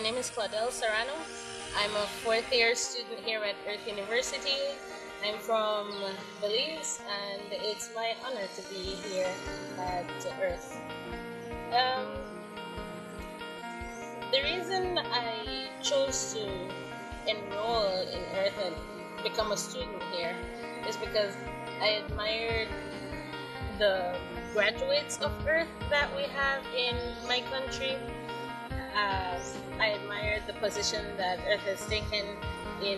name is Claudelle Serrano. I'm a fourth year student here at Earth University. I'm from Belize, and it's my honor to be here at Earth. Um, the reason I chose to enroll in Earth and become a student here is because I admired the graduates of Earth that we have in my country. I admired the position that Earth has taken in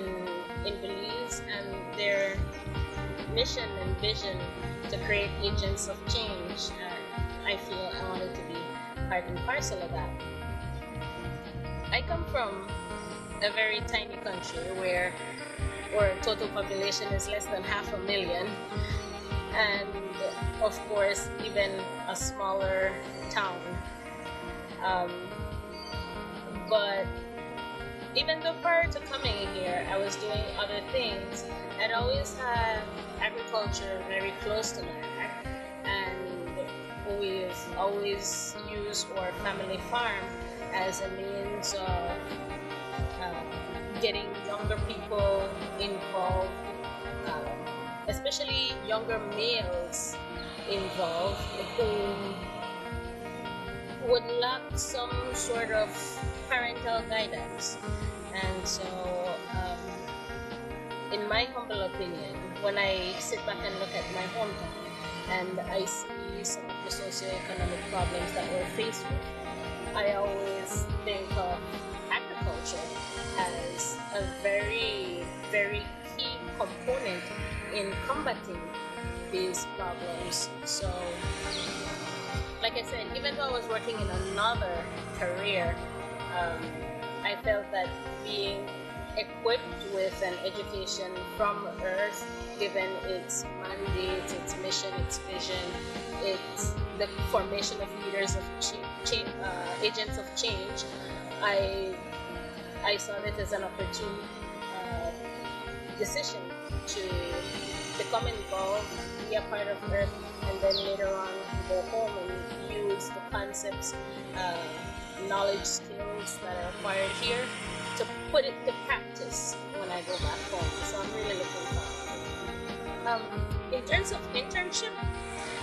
Belize and their mission and vision to create agents of change. I feel I wanted to be part and parcel of that. I come from a very tiny country where our total population is less than 500,000, and of course even a smaller town. But even though prior to coming here I was doing other things, I'd always had agriculture very close to my heart, and we've always used our family farm as a means of getting younger people involved, especially younger males involved who would lack some sort of parental guidance. And so, in my humble opinion, when I sit back and look at my hometown and I see some of the socioeconomic problems that we're faced with, I always think of agriculture as a very, very key component in combating these problems. So, like I said, even though I was working in another career, I felt that being equipped with an education from Earth, given its mandate, its mission, its vision, its the formation of leaders of agents of change, I saw it as an opportune decision to become involved, be a part of Earth, and then later on go home and use the concepts, knowledge, skills that are acquired here to put it to practice when I go back home. So I'm really looking forward. In terms of internship,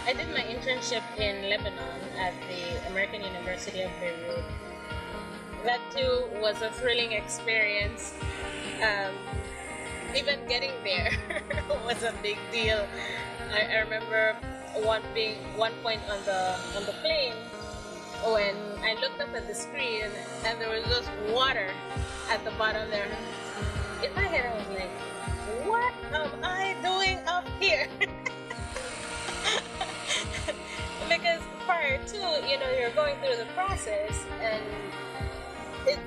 I did my internship in Lebanon at the American University of Beirut. That too was a thrilling experience. Even getting there was a big deal. I remember one point on the plane when I looked up at the screen and there was just water at the bottom there. In my head I was like, what am I doing up here? Because prior to, you're going through the process and it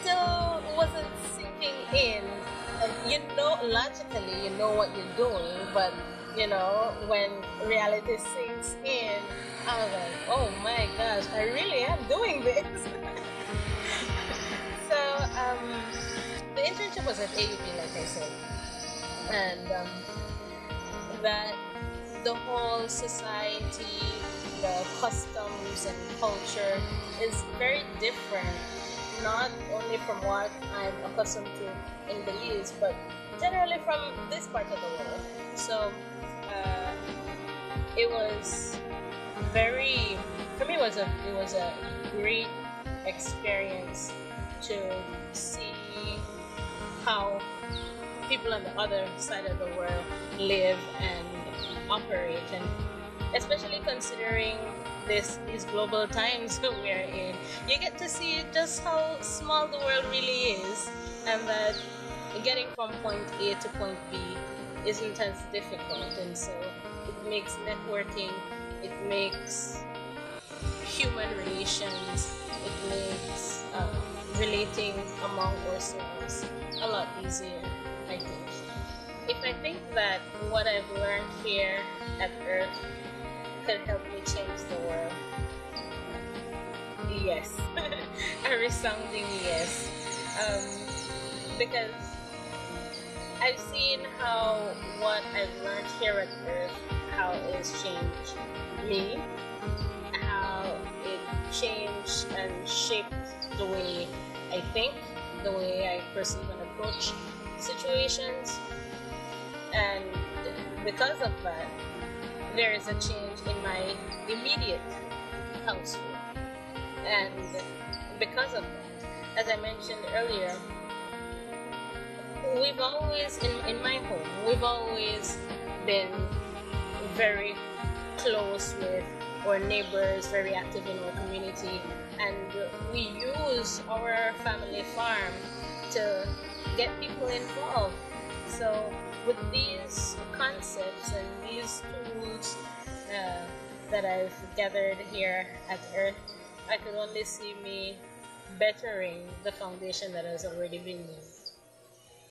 still wasn't sinking in. Logically you know what you're doing, but when reality sinks in, I was like, oh my gosh, I really am doing this. So the internship was at AUB, like I said, and that the whole society, the customs and culture is very different, not only from what I'm accustomed to in Belize, but generally from this part of the world. So it was for me it was a great experience to see how people on the other side of the world live and operate, and especially considering these global times we're in, you get to see just how small the world really is, and that getting from point A to point B isn't as difficult. And so it makes networking, it makes human relations, it makes relating among ourselves a lot easier, I think. If I think that what I've learned here at Earth could help me change the world, yes. A resounding yes. Because I've seen how what I've learned here at Earth, how it's changed me, how it changed and shaped the way I think, the way I perceive and approach situations. And because of that, there is a change in my immediate household. And because of that, as I mentioned earlier, we've always, in my home, we've always been very close with our neighbors, very active in our community, and we use our family farm to get people involved. So with these concepts and these tools that I've gathered here at Earth, I could only see me bettering the foundation that has already been laid.